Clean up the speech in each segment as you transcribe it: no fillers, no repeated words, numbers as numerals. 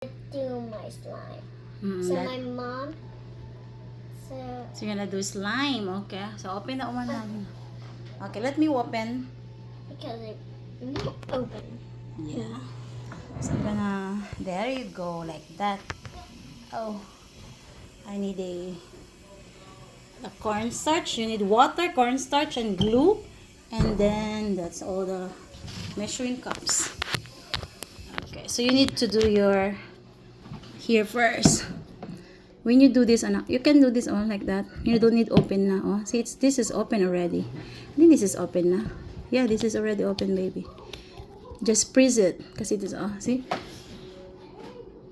Do my slime. Mm, So that- my mom. So So you're gonna do slime, okay? So open the one namin. Okay, let me open. because it won't open. Yeah. So I'm gonna. There you go, like that. Oh, I need a cornstarch. You need water, cornstarch, and glue, and then that's all the measuring cups. Okay, so you need to do your here first. When you do this, anak, you can do this all like that. You don't need open na. Oh, see, this is open already. I think this is open na. Yeah, this is already open, baby. Just press it, kasi it is. Oh, see?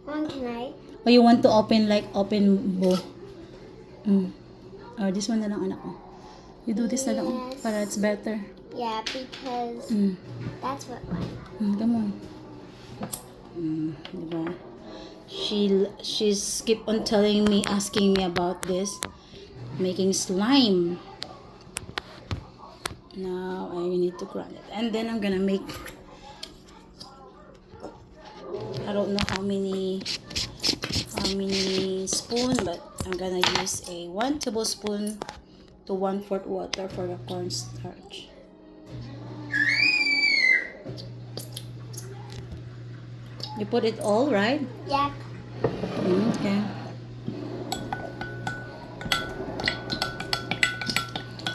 Mom, can I? Or you want to open like open bow? Or this one na lang, anak ko. You do this na lang, oh, Yes. para it's better. Yeah, because that's what mine. Come on. Diba? She's keep on telling me, asking me about this, making slime. Now I need to grind it, and then I'm gonna make. I don't know how many spoon, but I'm gonna use a 1 tablespoon to 1/4 water for the cornstarch. You put it all, right? Yeah. Okay.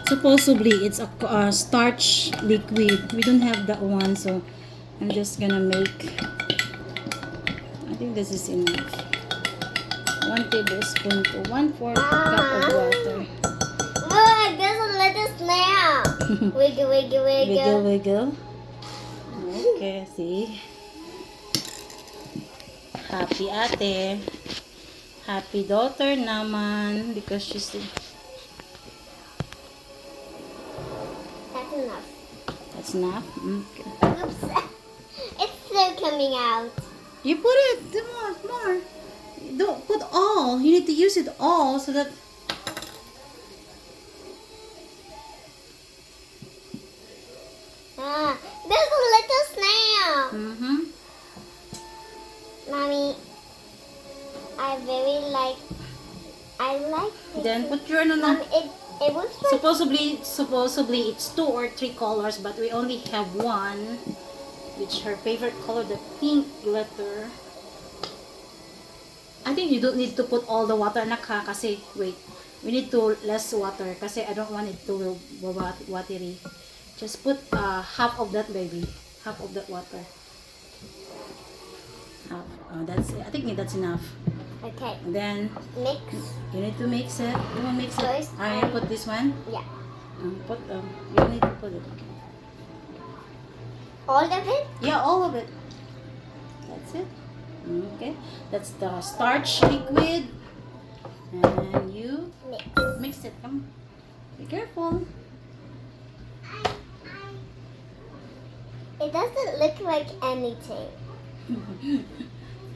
Supposedly it's a starch liquid. We don't have that one, so I'm just gonna make. I think this is enough. 1 tablespoon to 1/4 cup of water. Oh, it doesn't let us now. Wiggle, wiggle, Wiggle, wiggle. wiggle. Okay, see. Happy ate. Happy daughter naman because she's. That's enough. That's enough. Okay. Oops. It's still coming out. You put it. Come on, more. Don't put all. You need to use it all so that. Doesn't let us now. Mommy, I like it. Then put your no. Mom, it looks like Supposedly it's 2 or 3 colors, but we only have one, which her favorite color, the pink glitter. I think you don't need to put all the water, anak, ha, kasi wait, we need to less water kasi I don't want it to watery. Just put half of that, baby, half of that water. Half. That's it. I think that's enough. okay. And then Mix. you need to mix it. You want to mix it? First, I put this one. Yeah. You need to put it. All of it. Yeah, all of it. That's it. Okay. That's the starch liquid. And you Mix. mix it. Come. Be careful. It doesn't look like anything.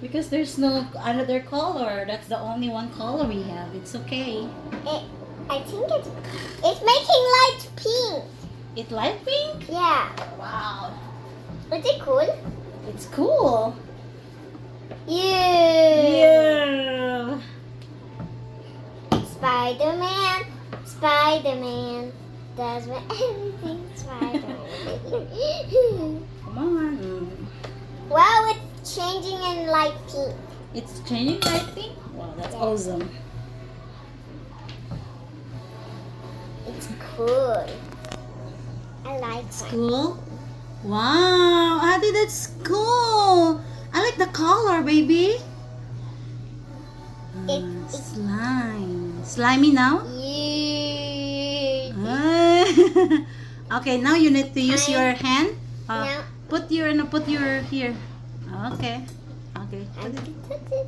Because there's no another color. That's the only one color we have. It's okay. I think it's making light pink. It's light pink? Yeah. Wow. Is it cool? It's cool. Yeah. Yeah. Spider-Man. Spider-Man. Does everything Spider-Man. Come on. Wow, it's changing in light pink. It's changing light pink? Wow, that's awesome. It's cool. I like it. Cool? Wow, Adi, that's cool. I like the color, baby. Slime. Slimy now? Yeah. Okay, now you need to use your hand. Now- Put your here. Okay. Okay. I can touch it.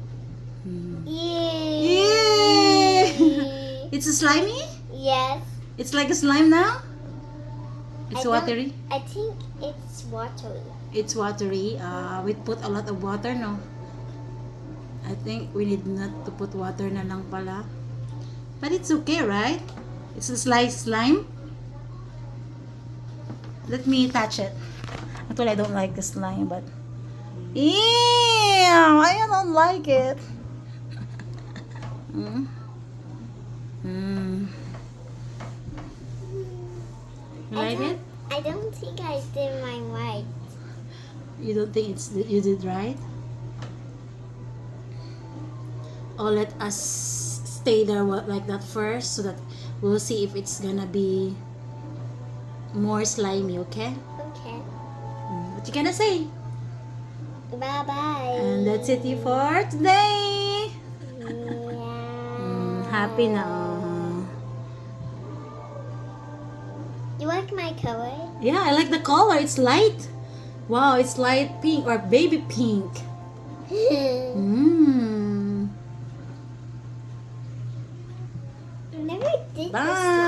Yay! Yeah. It's a slimy? Yes. It's like a slime now? It's I don't- watery? I think it's watery. It's watery. We put a lot of water, no? I think we need not to put water na lang pala. But it's okay, right? It's a slime. Let me touch it. Actually, I don't like the slime, but... Ew! I don't like it. Mm. Mm. You like it? I don't think I did mine right. You don't think you did right? Or let us stay there like that first, so that we'll see if it's gonna be more slimy. Okay? Okay. What you gonna say? Bye bye. And that's it for today. Yeah. Happy now. You like my color? Yeah, I like the color. It's light. Wow, it's light pink or baby pink. Never did this. Bye.